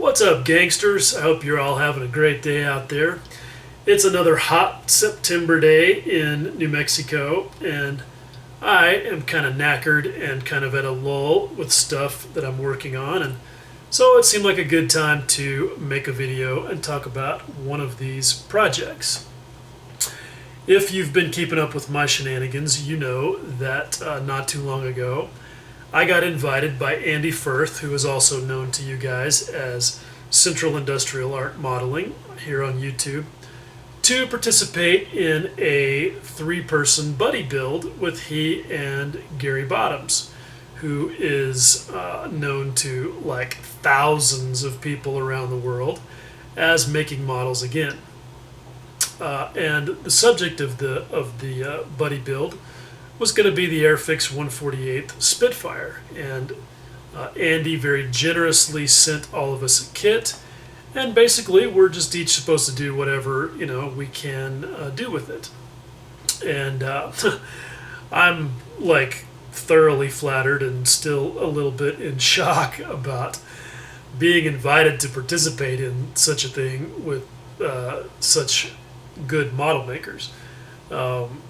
What's up, gangsters? I hope you're all having a great day out there. It's another hot September day in New Mexico, and I am kind of knackered and kind of at a lull with stuff that I'm working on, and so it seemed like a good time to make a video and talk about one of these projects. If you've been keeping up with my shenanigans, you know that not too long ago I got invited by Andy Firth, who is also known to you guys as Central Industrial Art Modeling here on YouTube, to participate in a 3-person buddy build with he and Gary Bottoms, who is known to like thousands of people around the world as Making Models Again. And the subject of the buddy build was going to be the airfix 148 Spitfire, and Andy very generously sent all of us a kit, and basically we're just each supposed to do whatever we can do with it. And I'm like thoroughly flattered and still a little bit in shock about being invited to participate in such a thing with such good model makers.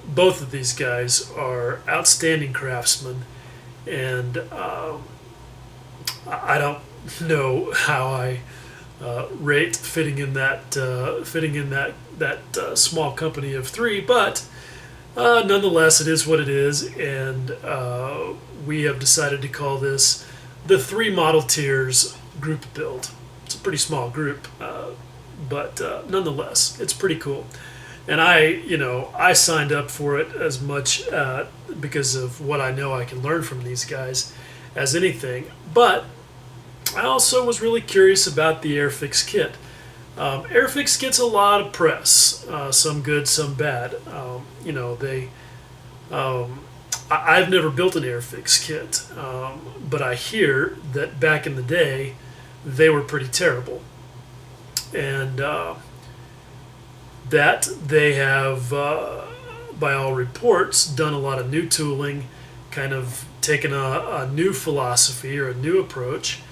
Both of these guys are outstanding craftsmen, and I don't know how I rate fitting in that small company of 3, but nonetheless, it is what it is, and we have decided to call this the 3 modelteers group build. It's a pretty small group, but nonetheless, it's pretty cool. And I signed up for it as much because of what I know I can learn from these guys as anything. But I also was really curious about the airfix kit. Airfix gets a lot of press, some good, some bad. I've never built an airfix kit, but I hear that back in the day they were pretty terrible. And that they have, by all reports, done a lot of new tooling, kind of taken a new philosophy or a new approach,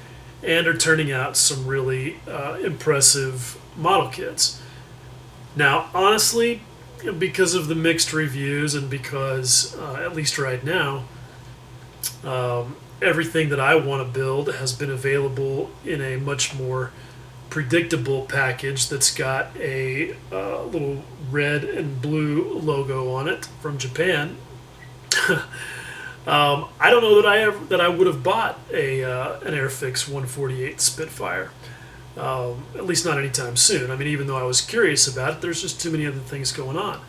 and are turning out some really impressive model kits. Now, honestly, because of the mixed reviews and because, at least right now, everything that I want to build has been available in a much more predictable package that's got a little red and blue logo on it from Japan. I don't know that I would have bought an airfix 148 Spitfire, at least not anytime soon. I mean, even though I was curious about it, there's just too many other things going on.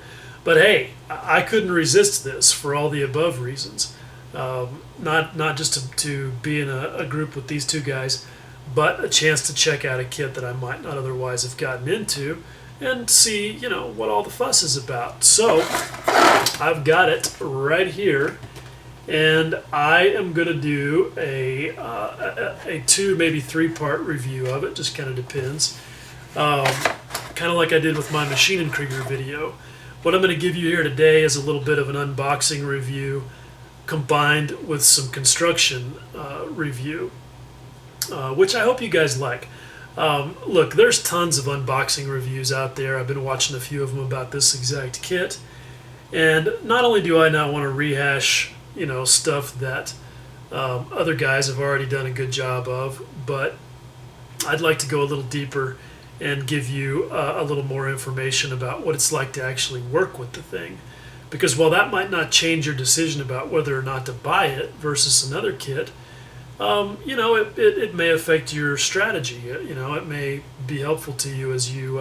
But hey, I couldn't resist this for all the above reasons. Not just to be in a group with these two guys, but a chance to check out a kit that I might not otherwise have gotten into and see, what all the fuss is about. So I've got it right here, and I am going to do a 2, maybe 3-part review of it. Just kind of depends. Kind of like I did with my Machine and Krieger video. What I'm going to give you here today is a little bit of an unboxing review combined with some construction review. Which I hope you guys like. Look, there's tons of unboxing reviews out there. I've been watching a few of them about this exact kit. And not only do I not want to rehash, stuff that other guys have already done a good job of, but I'd like to go a little deeper and give you a little more information about what it's like to actually work with the thing. Because while that might not change your decision about whether or not to buy it versus another kit, it may affect your strategy. It may be helpful to you as you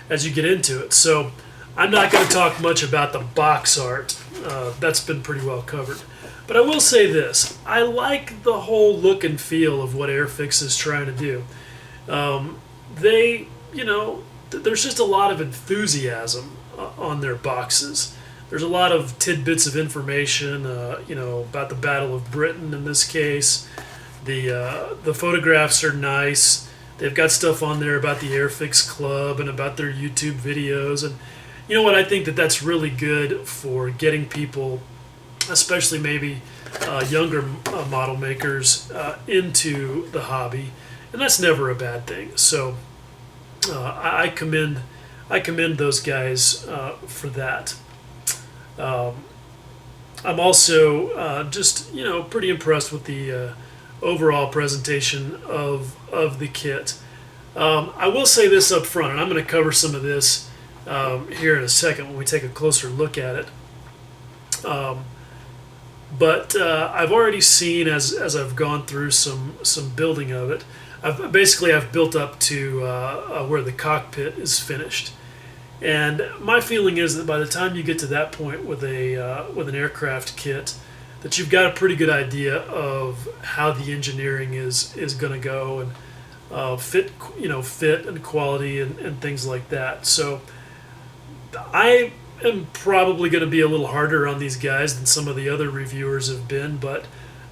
get into it. So I'm not going to talk much about the box art. That's been pretty well covered. But I will say this. I like the whole look and feel of what Airfix is trying to do. There's just a lot of enthusiasm on their boxes. There's a lot of tidbits of information, about the Battle of Britain in this case. The photographs are nice. They've got stuff on there about the Airfix Club and about their YouTube videos. And you know what? I think that's really good for getting people, especially maybe younger model makers, into the hobby and that's never a bad thing. So I commend those guys for that. I'm also just pretty impressed with the overall presentation of the kit. I will say this up front, and I'm going to cover some of this here in a second when we take a closer look at it. But I've already seen, as I've gone through some building of it, I've built up to where the cockpit is finished, and my feeling is that by the time you get to that point with an aircraft kit, that you've got a pretty good idea of how the engineering is going to go, and fit and quality and things like that. So I am probably going to be a little harder on these guys than some of the other reviewers have been, but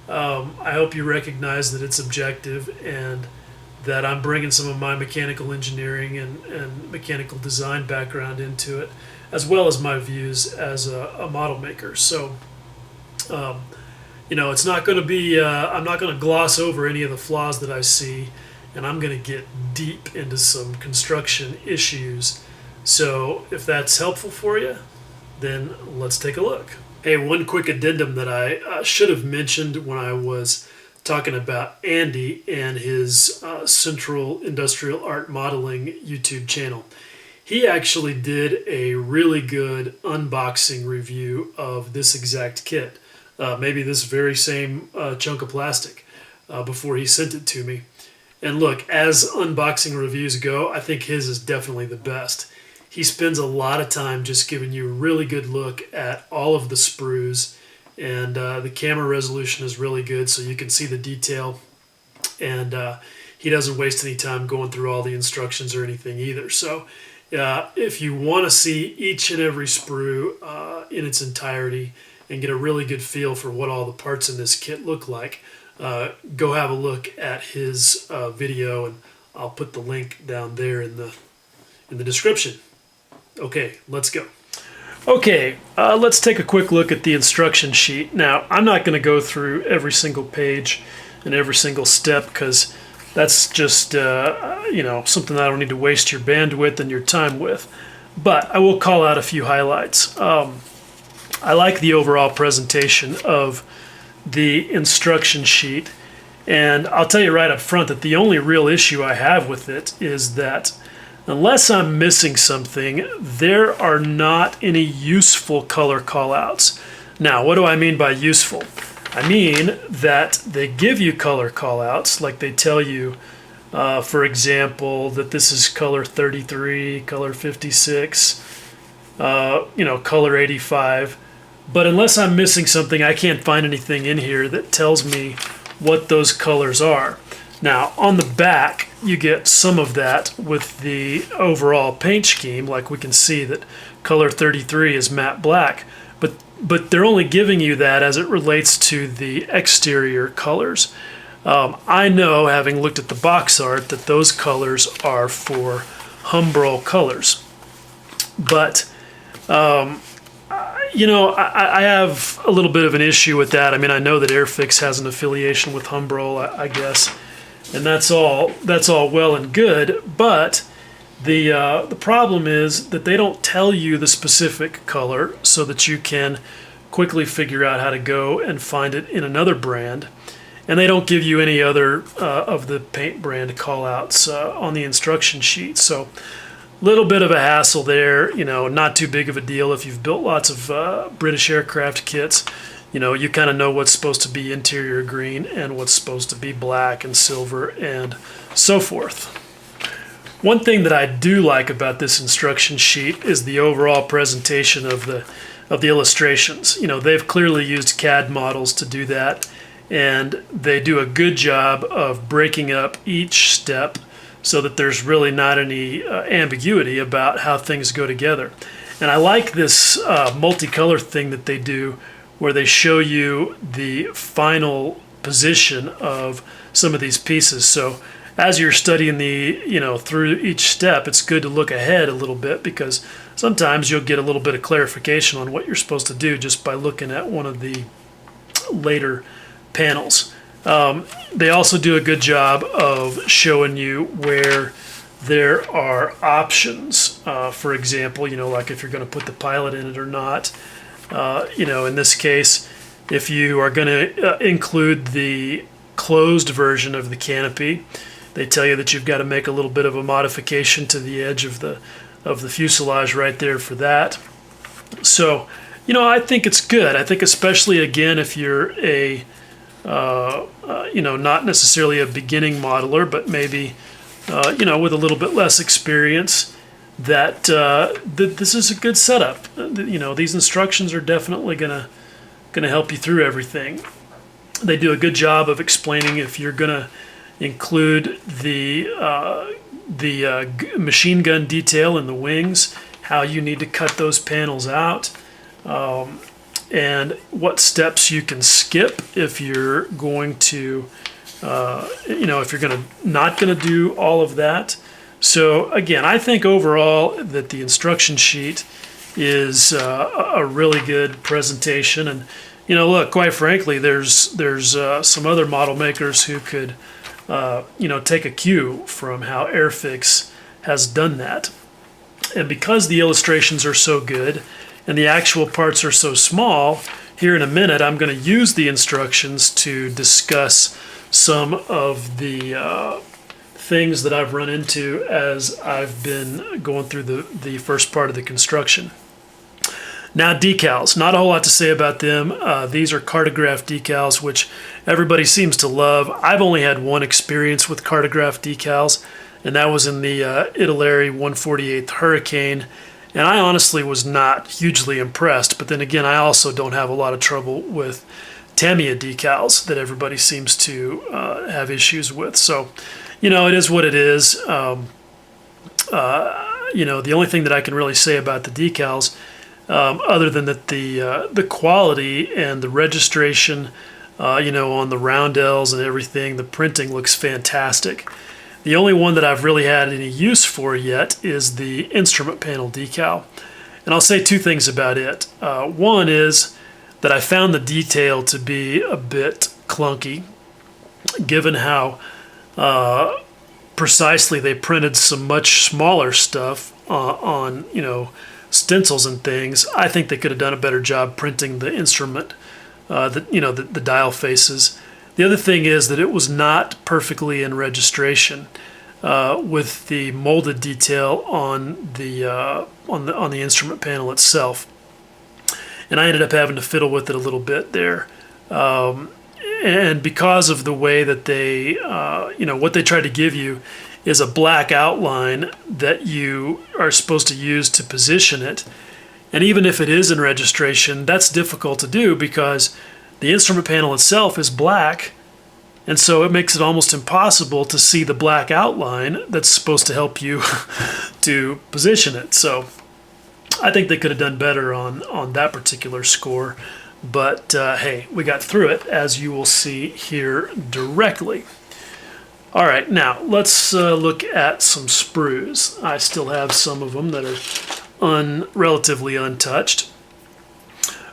I hope you recognize that it's objective and that I'm bringing some of my mechanical engineering and mechanical design background into it, as well as my views as a model maker. So, it's not going to be, I'm not going to gloss over any of the flaws that I see, and I'm going to get deep into some construction issues. So if that's helpful for you, then let's take a look. Hey, one quick addendum that I should have mentioned when I was talking about Andy and his Central Industrial Art Modeling YouTube channel. He actually did a really good unboxing review of this exact kit, maybe this very same chunk of plastic, before he sent it to me. And look, as unboxing reviews go, I think his is definitely the best. He spends a lot of time just giving you a really good look at all of the sprues, and the camera resolution is really good so you can see the detail, and he doesn't waste any time going through all the instructions or anything either. So if you want to see each and every sprue in its entirety and get a really good feel for what all the parts in this kit look like, go have a look at his video, and I'll put the link down there in the description. Okay, let's go. Okay, let's take a quick look at the instruction sheet. Now, I'm not going to go through every single page and every single step, because that's just something I don't need to waste your bandwidth and your time with. But I will call out a few highlights. I like the overall presentation of the instruction sheet, and I'll tell you right up front that the only real issue I have with it is that unless I'm missing something, there are not any useful color callouts. Now, what do I mean by useful? I mean that they give you color callouts, like they tell you, for example, that this is color 33, color 56, color 85. But unless I'm missing something, I can't find anything in here that tells me what those colors are. Now, on the back, you get some of that with the overall paint scheme. Like we can see that color 33 is matte black, but they're only giving you that as it relates to the exterior colors. I know, having looked at the box art, that those colors are for Humbrol colors. But, I have a little bit of an issue with that. I mean, I know that Airfix has an affiliation with Humbrol, I guess. And that's all well and good, but the problem is that they don't tell you the specific color so that you can quickly figure out how to go and find it in another brand, and they don't give you any other of the paint brand callouts on the instruction sheet. So a little bit of a hassle there, not too big of a deal if you've built lots of British aircraft kits. You kind of know what's supposed to be interior green and what's supposed to be black and silver and so forth. One thing that I do like about this instruction sheet is the overall presentation of the illustrations. They've clearly used CAD models to do that, and they do a good job of breaking up each step so that there's really not any ambiguity about how things go together. And I like this multicolor thing that they do, where they show you the final position of some of these pieces. So as you're studying through each step, it's good to look ahead a little bit, because sometimes you'll get a little bit of clarification on what you're supposed to do just by looking at one of the later panels. They also do a good job of showing you where there are options. For example, like if you're going to put the pilot in it or not. In this case, if you are going to include the closed version of the canopy, they tell you that you've got to make a little bit of a modification to the edge of the fuselage right there for that. So, I think it's good. I think especially, again, if you're a, not necessarily a beginning modeler, but maybe, with a little bit less experience, that this is a good setup. These instructions are definitely gonna help you through everything. They do a good job of explaining if you're gonna include the machine gun detail in the wings, how you need to cut those panels out, and what steps you can skip if you're going to, if you're not gonna do all of that. So again, I think overall that the instruction sheet is a really good presentation. And look, quite frankly, there's some other model makers who could take a cue from how Airfix has done that. And because the illustrations are so good and the actual parts are so small, here in a minute I'm going to use the instructions to discuss some of the things that I've run into as I've been going through the first part of the construction. Now, decals, not a whole lot to say about them. These are cartograph decals, which everybody seems to love. I've only had one experience with cartograph decals, and that was in the Italeri 148th Hurricane, and I honestly was not hugely impressed. But then again, I also don't have a lot of trouble with Tamiya decals that everybody seems to have issues with. So, it is what it is. The only thing that I can really say about the decals, other than that the quality and the registration, on the roundels and everything, the printing looks fantastic. The only one that I've really had any use for yet is the instrument panel decal. And I'll say two things about it. One is that I found the detail to be a bit clunky, given how precisely they printed some much smaller stuff on stencils and things. I think they could have done a better job printing the instrument, the dial faces. The other thing is that it was not perfectly in registration with the molded detail on the instrument panel itself, and I ended up having to fiddle with it a little bit there. And because of the way that they, what they try to give you is a black outline that you are supposed to use to position it. And even if it is in registration, that's difficult to do because the instrument panel itself is black. And so it makes it almost impossible to see the black outline that's supposed to help you to position it. So I think they could have done better on that particular score. But hey, we got through it, as you will see here directly. All right, now let's look at some sprues. I still have some of them that are relatively untouched.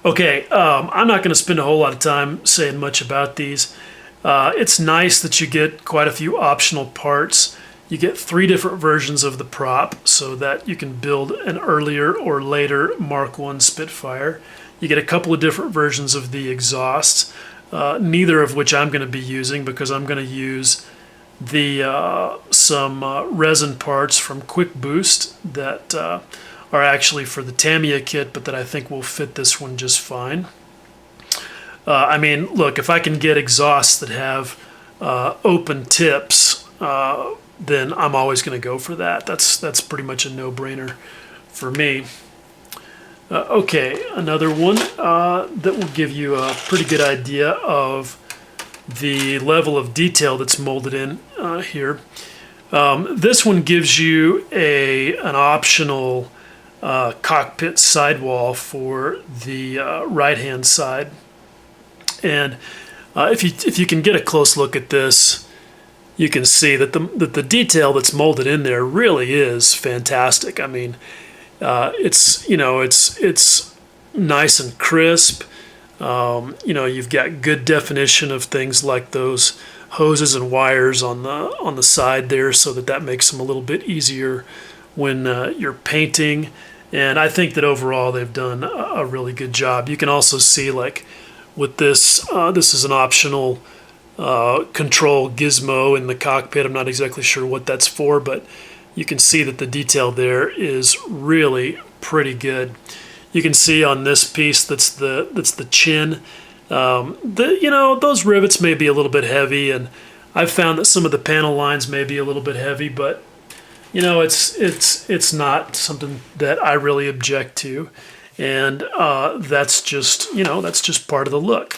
Okay, I'm not going to spend a whole lot of time saying much about these. It's nice that you get quite a few optional parts. You get 3 different versions of the prop so that you can build an earlier or later Mark I Spitfire. You get a couple of different versions of the exhausts, neither of which I'm going to be using because I'm going to use some resin parts from Quick Boost that are actually for the Tamiya kit, but that I think will fit this one just fine. I mean, look, if I can get exhausts that have open tips, then I'm always going to go for that. That's pretty much a no-brainer for me. Okay, another one that will give you a pretty good idea of the level of detail that's molded in here. This one gives you an optional cockpit sidewall for the right-hand side. And if you can get a close look at this, you can see that the detail that's molded in there really is fantastic. I mean, it's nice and crisp. You've got good definition of things like those hoses and wires on the side there, so that makes them a little bit easier when you're painting. And I think that overall they've done a really good job. You can also see, like, with this, this is an optional control gizmo in the cockpit. I'm not exactly sure what that's for, but you can see that the detail there is really pretty good. You can see on this piece that's the chin. Those rivets may be a little bit heavy, and I've found that some of the panel lines may be a little bit heavy, but it's not something that I really object to, and that's just part of the look.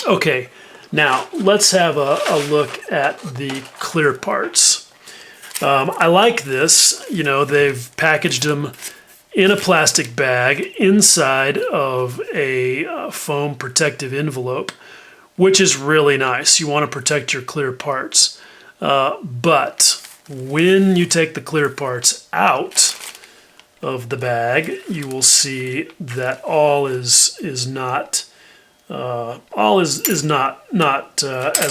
Okay, now let's have a look at the clear parts. I like this. They've packaged them in a plastic bag inside of a foam protective envelope, which is really nice. You want to protect your clear parts, but when you take the clear parts out of the bag, you will see that all is not as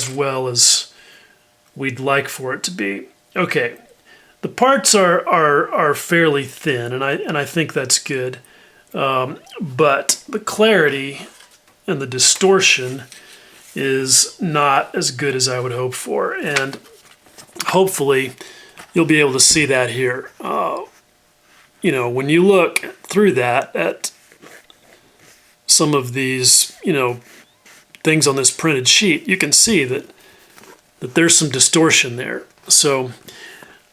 well as we'd like for it to be. Okay, the parts are fairly thin, and I think that's good, but the clarity and the distortion is not as good as I would hope for, and hopefully you'll be able to see that here. When you look through that at some of these, things on this printed sheet, you can see that there's some distortion there. So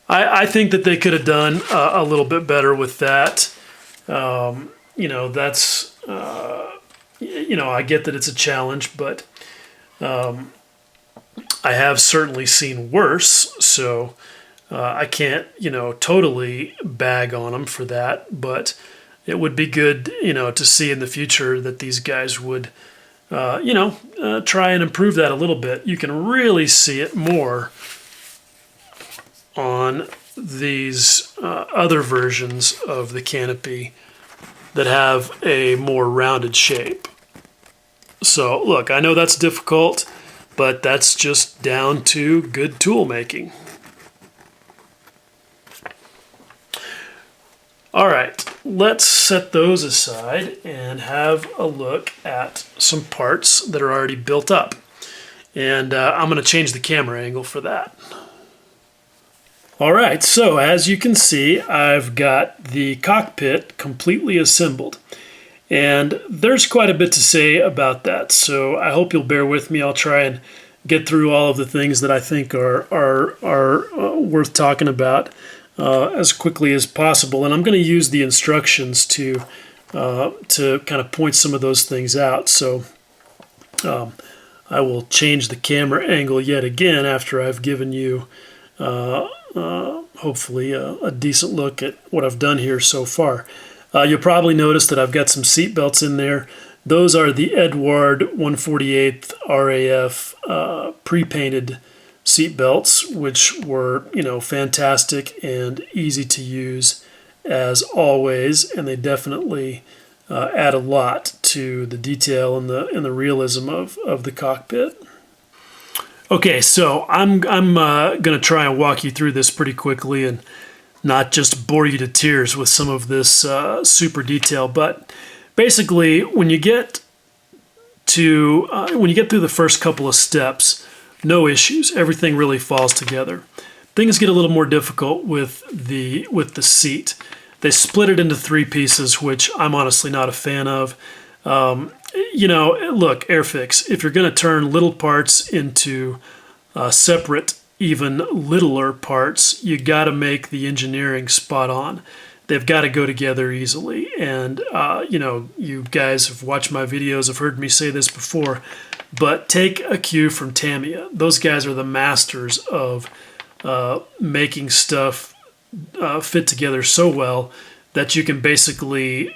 I think that they could have done a little bit better with that. That's, I get that it's a challenge, but I have certainly seen worse, so I can't, totally bag on them for that, but it would be good, to see in the future that these guys would, try and improve that a little bit. You can really see it more on these other versions of the canopy that have a more rounded shape. So look, I know that's difficult, but that's just down to good tool making. All right, let's set those aside and have a look at some parts that are already built up. And I'm going to change the camera angle for that. All right, so as you can see, I've got the cockpit completely assembled. And there's quite a bit to say about that, so I hope you'll bear with me. I'll try and get through all of the things that I think are worth talking about as quickly as possible. And I'm going to use the instructions to kind of point some of those things out. So I will change the camera angle yet again after I've given you hopefully a decent look at what I've done here so far. You'll probably notice that I've got some seat belts in there. Those are the Edward 148th RAF pre-painted seat belts, which were, fantastic and easy to use as always, and they definitely add a lot to the detail and the realism of the cockpit. Okay, so I'm going to try and walk you through this pretty quickly and not just bore you to tears with some of this super detail, but basically when you get through the first couple of steps, no issues. Everything really falls together. Things get a little more difficult with the seat. They split it into three pieces, which I'm honestly not a fan of. Look, airfix, if you're going to turn little parts into separate, even littler parts, you got to make the engineering spot on. They've got to go together easily. And, you guys have watched my videos, have heard me say this before, but take a cue from Tamiya. Those guys are the masters of making stuff fit together so well that you can basically,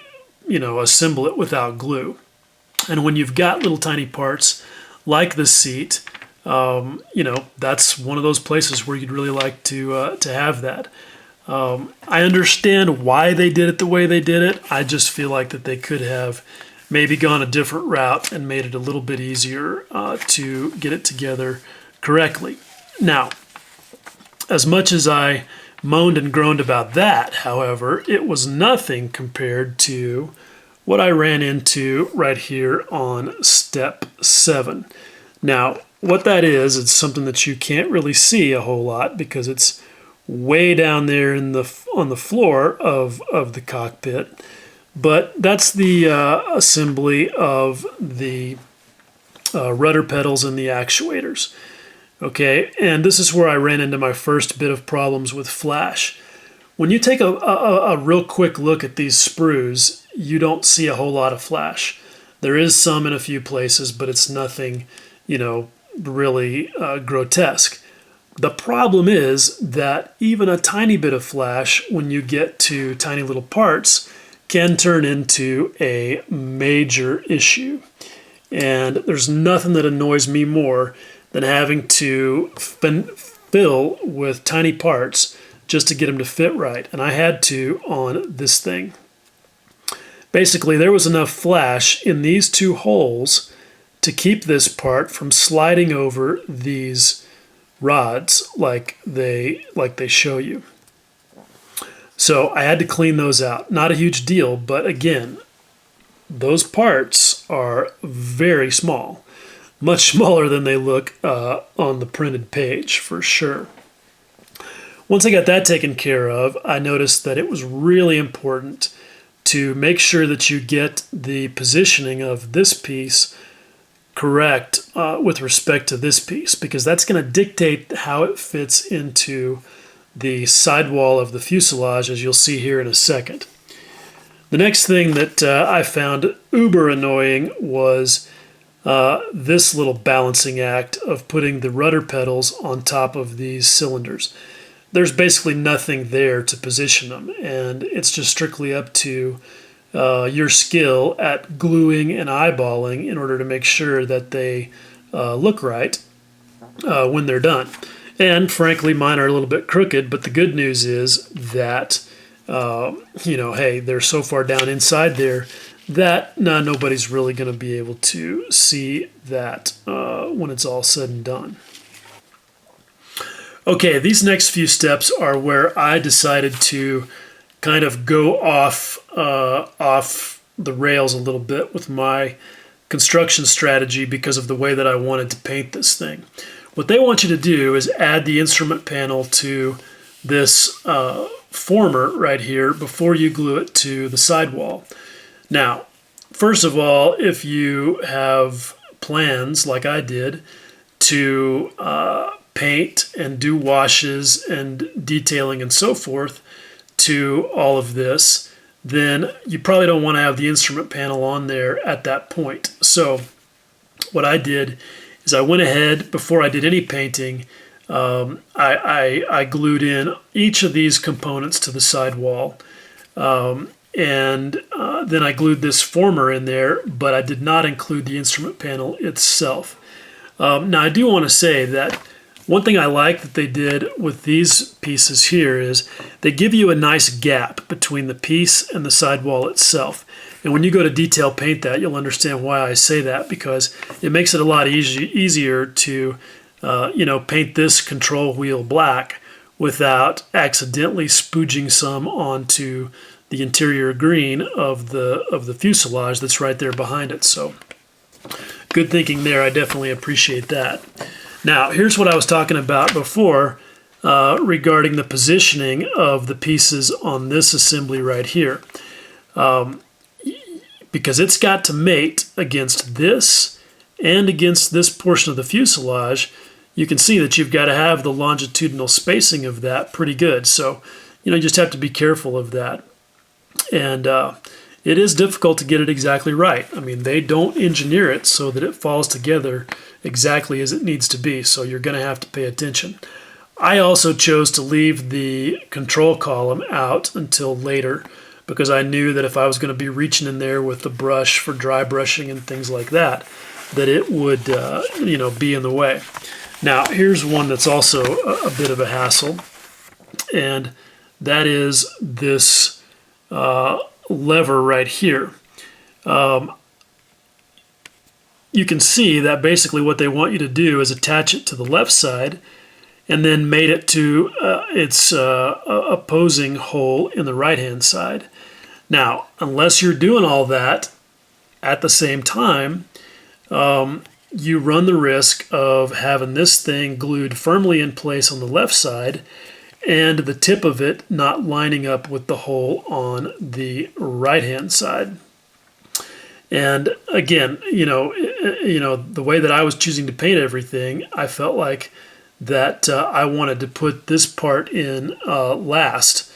assemble it without glue. And when you've got little tiny parts like the seat, that's one of those places where you'd really like to have that. I understand why they did it the way they did it. I just feel like that they could have maybe gone a different route and made it a little bit easier to get it together correctly. Now, as much as I moaned and groaned about that, however, it was nothing compared to what I ran into right here on step 7. Now, what that is something that you can't really see a whole lot because it's way down there on the floor of the cockpit. But that's the assembly of the rudder pedals and the actuators. Okay, and this is where I ran into my first bit of problems with flash. When you take a real quick look at these sprues, you don't see a whole lot of flash. There is some in a few places, but it's nothing, really grotesque. The problem is that even a tiny bit of flash, when you get to tiny little parts, can turn into a major issue. And there's nothing that annoys me more than having to fill with tiny parts just to get them to fit right. And I had to on this thing. Basically, there was enough flash in these 2 holes to keep this part from sliding over these rods like they show you. So I had to clean those out. Not a huge deal, but again, those parts are very small. Much smaller than they look on the printed page, for sure. Once I got that taken care of, I noticed that it was really important to make sure that you get the positioning of this piece correct with respect to this piece, because that's going to dictate how it fits into the sidewall of the fuselage, as you'll see here in a second. The next thing that I found uber annoying was this little balancing act of putting the rudder pedals on top of these cylinders. There's basically nothing there to position them, and it's just strictly up to your skill at gluing and eyeballing in order to make sure that they look right when they're done. And frankly, mine are a little bit crooked, but the good news is that, hey, they're so far down inside there that nobody's really going to be able to see that when it's all said and done. Okay, these next few steps are where I decided to kind of go off the rails a little bit with my construction strategy because of the way that I wanted to paint this thing. What they want you to do is add the instrument panel to this former right here before you glue it to the sidewall. Now, first of all, if you have plans like I did to paint and do washes and detailing and so forth to all of this, then you probably don't want to have the instrument panel on there at that point. So what I did is I went ahead, before I did any painting, I glued in each of these components to the sidewall. And then I glued this former in there, but I did not include the instrument panel itself. Now I do want to say that one thing I like that they did with these pieces here is they give you a nice gap between the piece and the sidewall itself. And when you go to detail paint that, you'll understand why I say that, because it makes it a lot easier to paint this control wheel black without accidentally spooging some onto the interior green of the fuselage that's right there behind it. So good thinking there. I definitely appreciate that. Now, here's what I was talking about before regarding the positioning of the pieces on this assembly right here. Because it's got to mate against this and against this portion of the fuselage, you can see that you've got to have the longitudinal spacing of that pretty good. So, you just have to be careful of that. And it is difficult to get it exactly right. I mean, they don't engineer it so that it falls together exactly as it needs to be, so you're going to have to pay attention. I also chose to leave the control column out until later because I knew that if I was going to be reaching in there with the brush for dry brushing and things like that, that it would, be in the way. Now, here's one that's also a bit of a hassle, and that is this lever right here. you can see that basically what they want you to do is attach it to the left side and then mate it to its opposing hole in the right-hand side. Now, unless you're doing all that at the same time, you run the risk of having this thing glued firmly in place on the left side and the tip of it not lining up with the hole on the right-hand side. And again, the way that I was choosing to paint everything, I felt like that I wanted to put this part in last.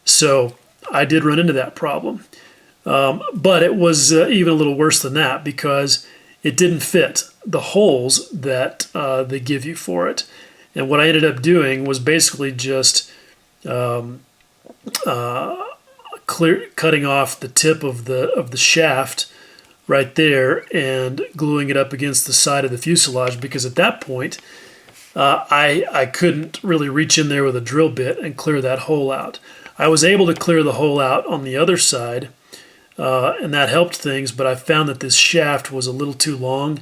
So I did run into that problem. But it was even a little worse than that because it didn't fit the holes that they give you for it. And what I ended up doing was basically just cutting off the tip of the shaft right there and gluing it up against the side of the fuselage, because at that point I couldn't really reach in there with a drill bit and clear that hole out. I was able to clear the hole out on the other side, and that helped things, but I found that this shaft was a little too long,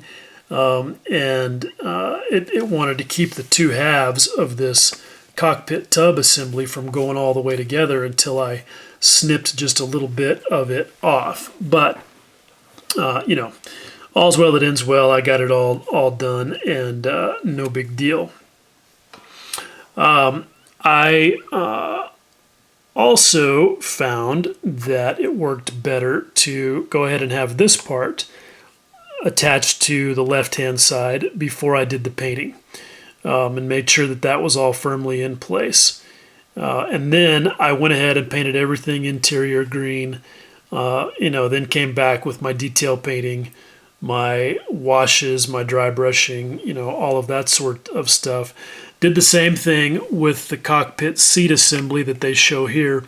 and it wanted to keep the two halves of this cockpit tub assembly from going all the way together until I snipped just a little bit of it off. But all's well that ends well. I got it all done, and no big deal. I also found that it worked better to go ahead and have this part attached to the left-hand side before I did the painting, and made sure that that was all firmly in place. And then I went ahead and painted everything interior green, then came back with my detail painting, my washes, my dry brushing, all of that sort of stuff. Did the same thing with the cockpit seat assembly that they show here,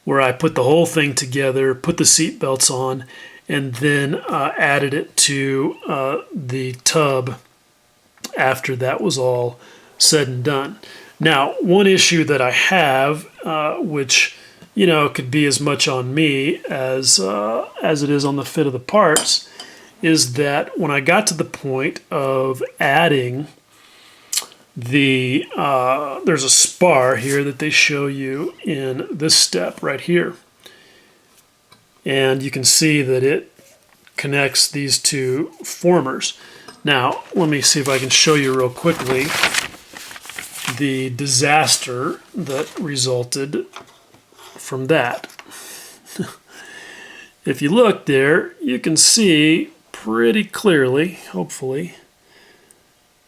where I put the whole thing together, put the seat belts on, and then added it to the tub after that was all said and done. Now, one issue that I have, which could be as much on me as it is on the fit of the parts, is that when I got to the point of adding there's a spar here that they show you in this step right here. And you can see that it connects these two formers. Now, let me see if I can show you real quickly the disaster that resulted from that. If you look there, you can see pretty clearly, hopefully.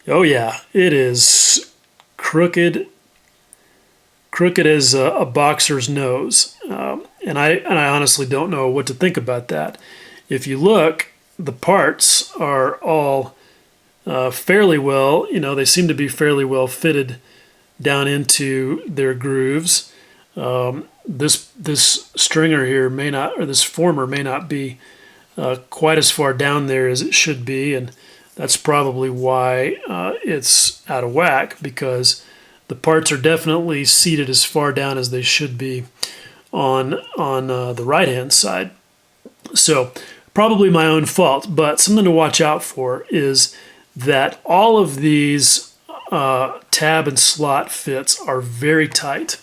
Oh yeah, it is crooked as a boxer's nose, and I honestly don't know what to think about that. If you look, the parts are all fairly well, they seem to be fairly well fitted down into their grooves. This stringer here may not, or this former may not be quite as far down there as it should be, and that's probably why it's out of whack, because the parts are definitely seated as far down as they should be on the right-hand side. So probably my own fault, but something to watch out for is that all of these tab and slot fits are very tight.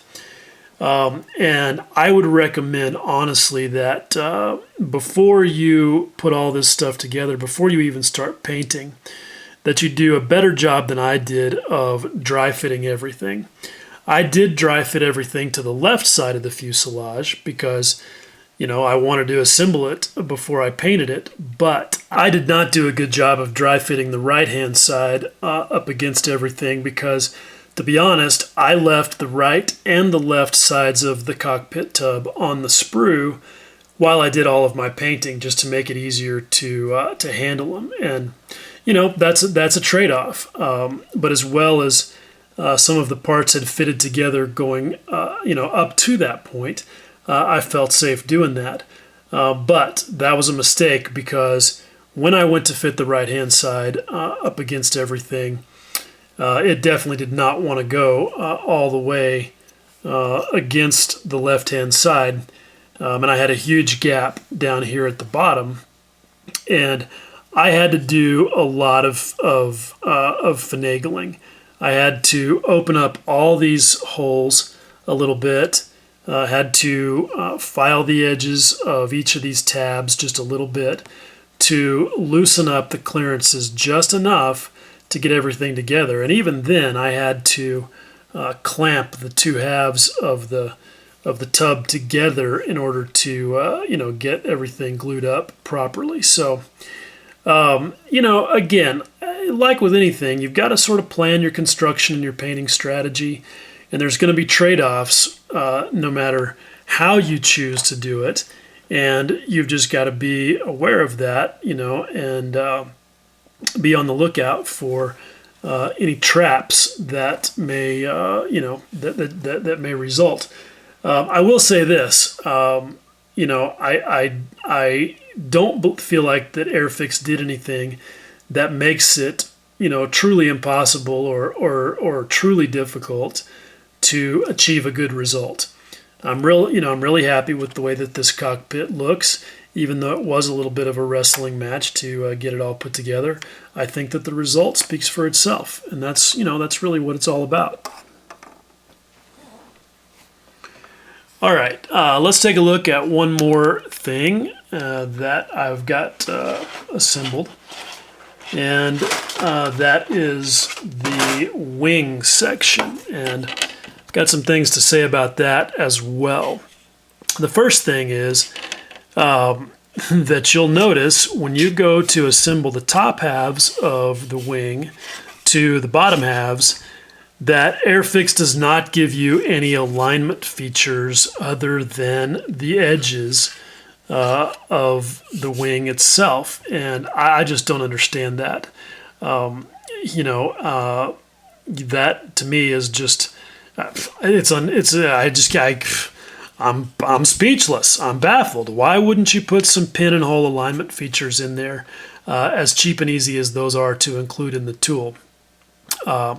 And I would recommend, honestly, that before you put all this stuff together, before you even start painting, that you do a better job than I did of dry fitting everything. I did dry fit everything to the left side of the fuselage because, I wanted to assemble it before I painted it, but I did not do a good job of dry fitting the right-hand side up against everything because, to be honest, I left the right and the left sides of the cockpit tub on the sprue while I did all of my painting, just to make it easier to handle them. And that's a trade-off. But as well as some of the parts had fitted together going up to that point, I felt safe doing that. But that was a mistake because when I went to fit the right-hand side up against everything, it definitely did not want to go all the way against the left-hand side. And I had a huge gap down here at the bottom. And I had to do a lot of finagling. I had to open up all these holes a little bit. Had to file the edges of each of these tabs just a little bit to loosen up the clearances just enough to get everything together. And even then, I had to clamp the two halves of the tub together in order to get everything glued up properly. So again, like with anything, you've got to sort of plan your construction and your painting strategy, and there's going to be trade-offs no matter how you choose to do it, and you've just got to be aware of that, and be on the lookout for any traps that may, that may result. I will say this, I don't feel like that airfix did anything that makes it, truly impossible or truly difficult to achieve a good result. I'm really happy with the way that this cockpit looks, even though it was a little bit of a wrestling match to get it all put together. I think that the result speaks for itself, and that's really what it's all about. All right, let's take a look at one more thing that I've got assembled, and that is the wing section, and I've got some things to say about that as well. The first thing is that you'll notice when you go to assemble the top halves of the wing to the bottom halves, that airfix does not give you any alignment features other than the edges of the wing itself, and I just don't understand that. That to me is just I'm speechless. I'm baffled. Why wouldn't you put some pin and hole alignment features in there, as cheap and easy as those are to include in the tool? I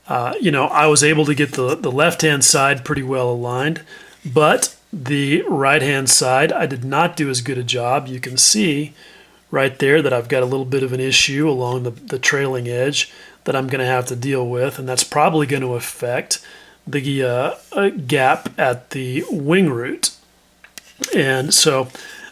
was able to get the left-hand side pretty well aligned, but the right-hand side, I did not do as good a job. You can see right there that I've got a little bit of an issue along the trailing edge that I'm going to have to deal with, and that's probably going to affect the gap at the wing root. And so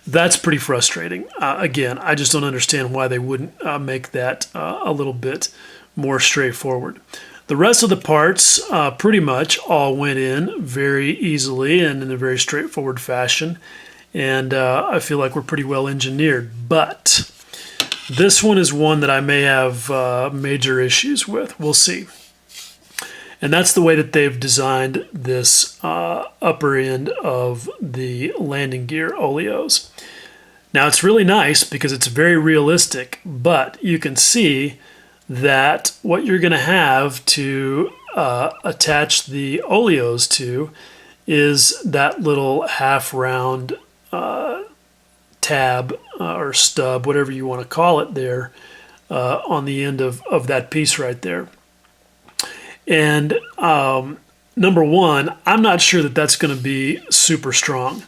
that's pretty frustrating. Again, I just don't understand why they wouldn't make that a little bit more straightforward. The rest of the parts pretty much all went in very easily and in a very straightforward fashion, and I feel like we're pretty well engineered. But this one is one that I may have major issues with. We'll see. And that's the way that they've designed this upper end of the landing gear oleos. Now it's really nice because it's very realistic, but you can see that what you're going to have to attach the oleos to is that little half round tab or stub, whatever you want to call it there, on the end of that piece right there. And number one, I'm not sure that that's going to be super strong.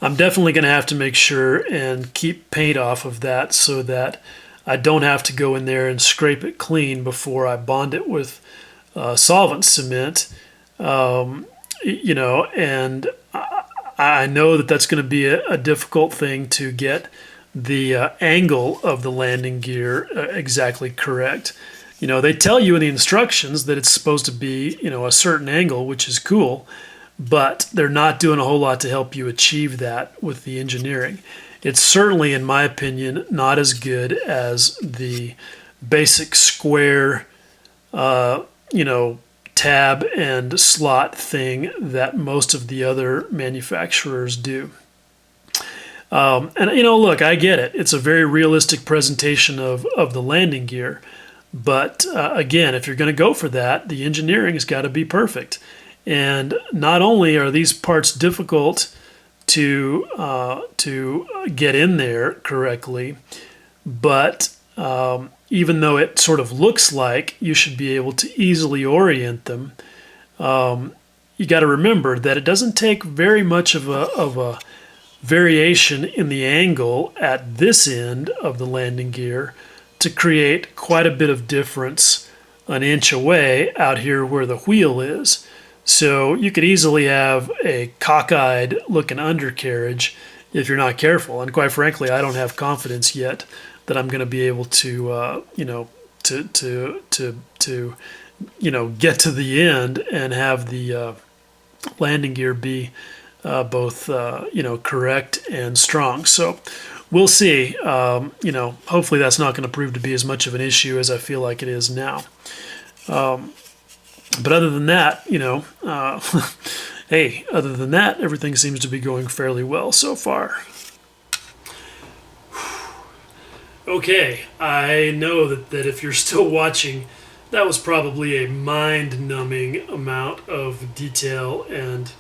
I'm definitely going to have to make sure and keep paint off of that so that I don't have to go in there and scrape it clean before I bond it with solvent cement. And I know that that's going to be a difficult thing to get the angle of the landing gear exactly correct. They tell you in the instructions that it's supposed to be, a certain angle, which is cool, but they're not doing a whole lot to help you achieve that with the engineering. It's certainly, in my opinion, not as good as the basic square, tab and slot thing that most of the other manufacturers do. Look, I get it. It's a very realistic presentation of the landing gear. But again, if you're going to go for that, the engineering has got to be perfect. And not only are these parts difficult to get in there correctly, but even though it sort of looks like you should be able to easily orient them, you got to remember that it doesn't take very much of a variation in the angle at this end of the landing gear to create quite a bit of difference an inch away out here where the wheel is. So you could easily have a cockeyed looking undercarriage if you're not careful. And quite frankly, I don't have confidence yet that I'm going to be able to, get to the end and have the landing gear be both, correct and strong. So we'll see. Hopefully that's not going to prove to be as much of an issue as I feel like it is now. But other than that, other than that, everything seems to be going fairly well so far. Okay, I know that if you're still watching, that was probably a mind-numbing amount of detail and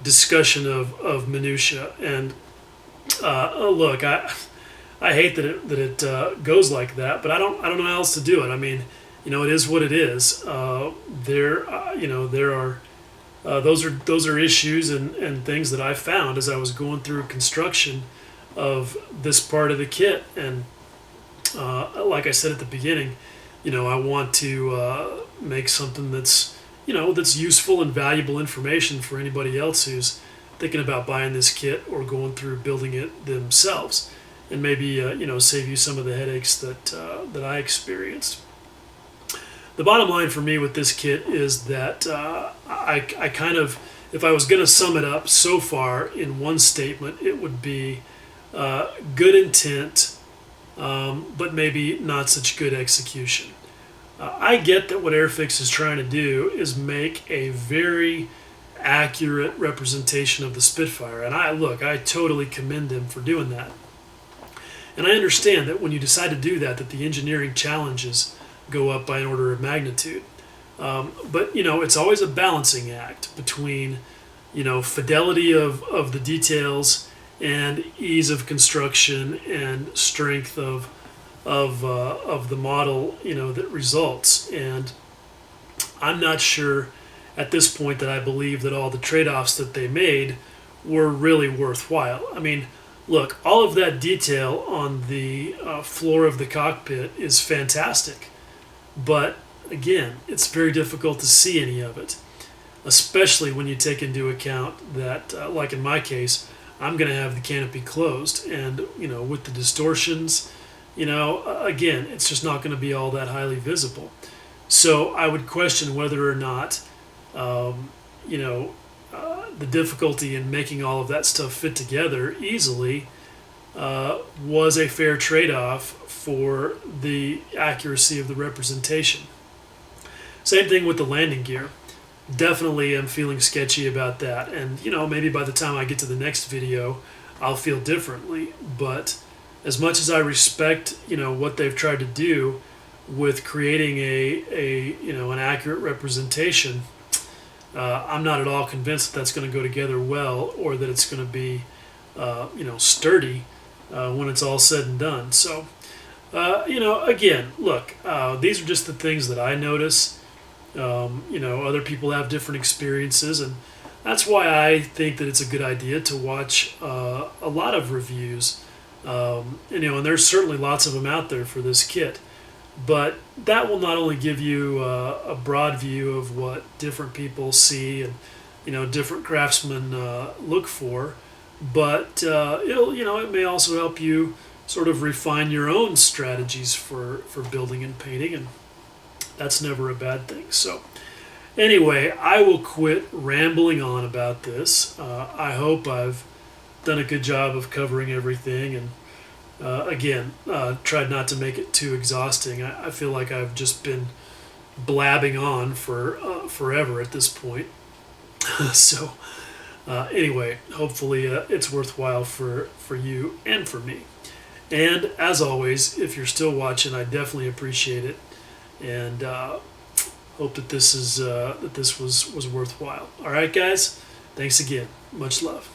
discussion of minutia. And look, I hate that it goes like that, but I don't know how else to do it. I mean, it is what it is. There are those are issues and things that I found as I was going through construction of this part of the kit. And like I said at the beginning, I want to make something that's useful and valuable information for anybody else who's thinking about buying this kit or going through building it themselves, and maybe save you some of the headaches that I experienced. The bottom line for me with this kit is that I kind of, if I was going to sum it up so far in one statement, it would be good intent, but maybe not such good execution. I get that what Airfix is trying to do is make a very accurate representation of the Spitfire, and I totally commend them for doing that. And I understand that when you decide to do that the engineering challenges go up by an order of magnitude. But it's always a balancing act between fidelity of the details and ease of construction and strength of the model that results. And I'm not sure at this point that I believe that all the trade-offs that they made were really worthwhile. I mean, look, all of that detail on the floor of the cockpit is fantastic. But again, it's very difficult to see any of it, especially when you take into account that, like in my case, I'm going to have the canopy closed, and with the distortions, again, it's just not going to be all that highly visible. So I would question whether or not, the difficulty in making all of that stuff fit together easily was a fair trade-off for the accuracy of the representation. Same thing with the landing gear. Definitely am feeling sketchy about that, and maybe by the time I get to the next video I'll feel differently. But as much as I respect what they've tried to do with creating an accurate representation, I'm not at all convinced that that's going to go together well, or that it's going to be sturdy when it's all said and done. So again, look, these are just the things that I notice. Other people have different experiences, and that's why I think that it's a good idea to watch a lot of reviews. And there's certainly lots of them out there for this kit. But that will not only give you a broad view of what different people see and different craftsmen look for, but it may also help you sort of refine your own strategies for building and painting, and that's never a bad thing. So anyway, I will quit rambling on about this. I hope I've done a good job of covering everything, and again, tried not to make it too exhausting. I feel like I've just been blabbing on for forever at this point. So anyway, hopefully it's worthwhile for you and for me. And as always, if you're still watching, I definitely appreciate it, and hope that this was worthwhile. All right, guys, thanks again. Much love.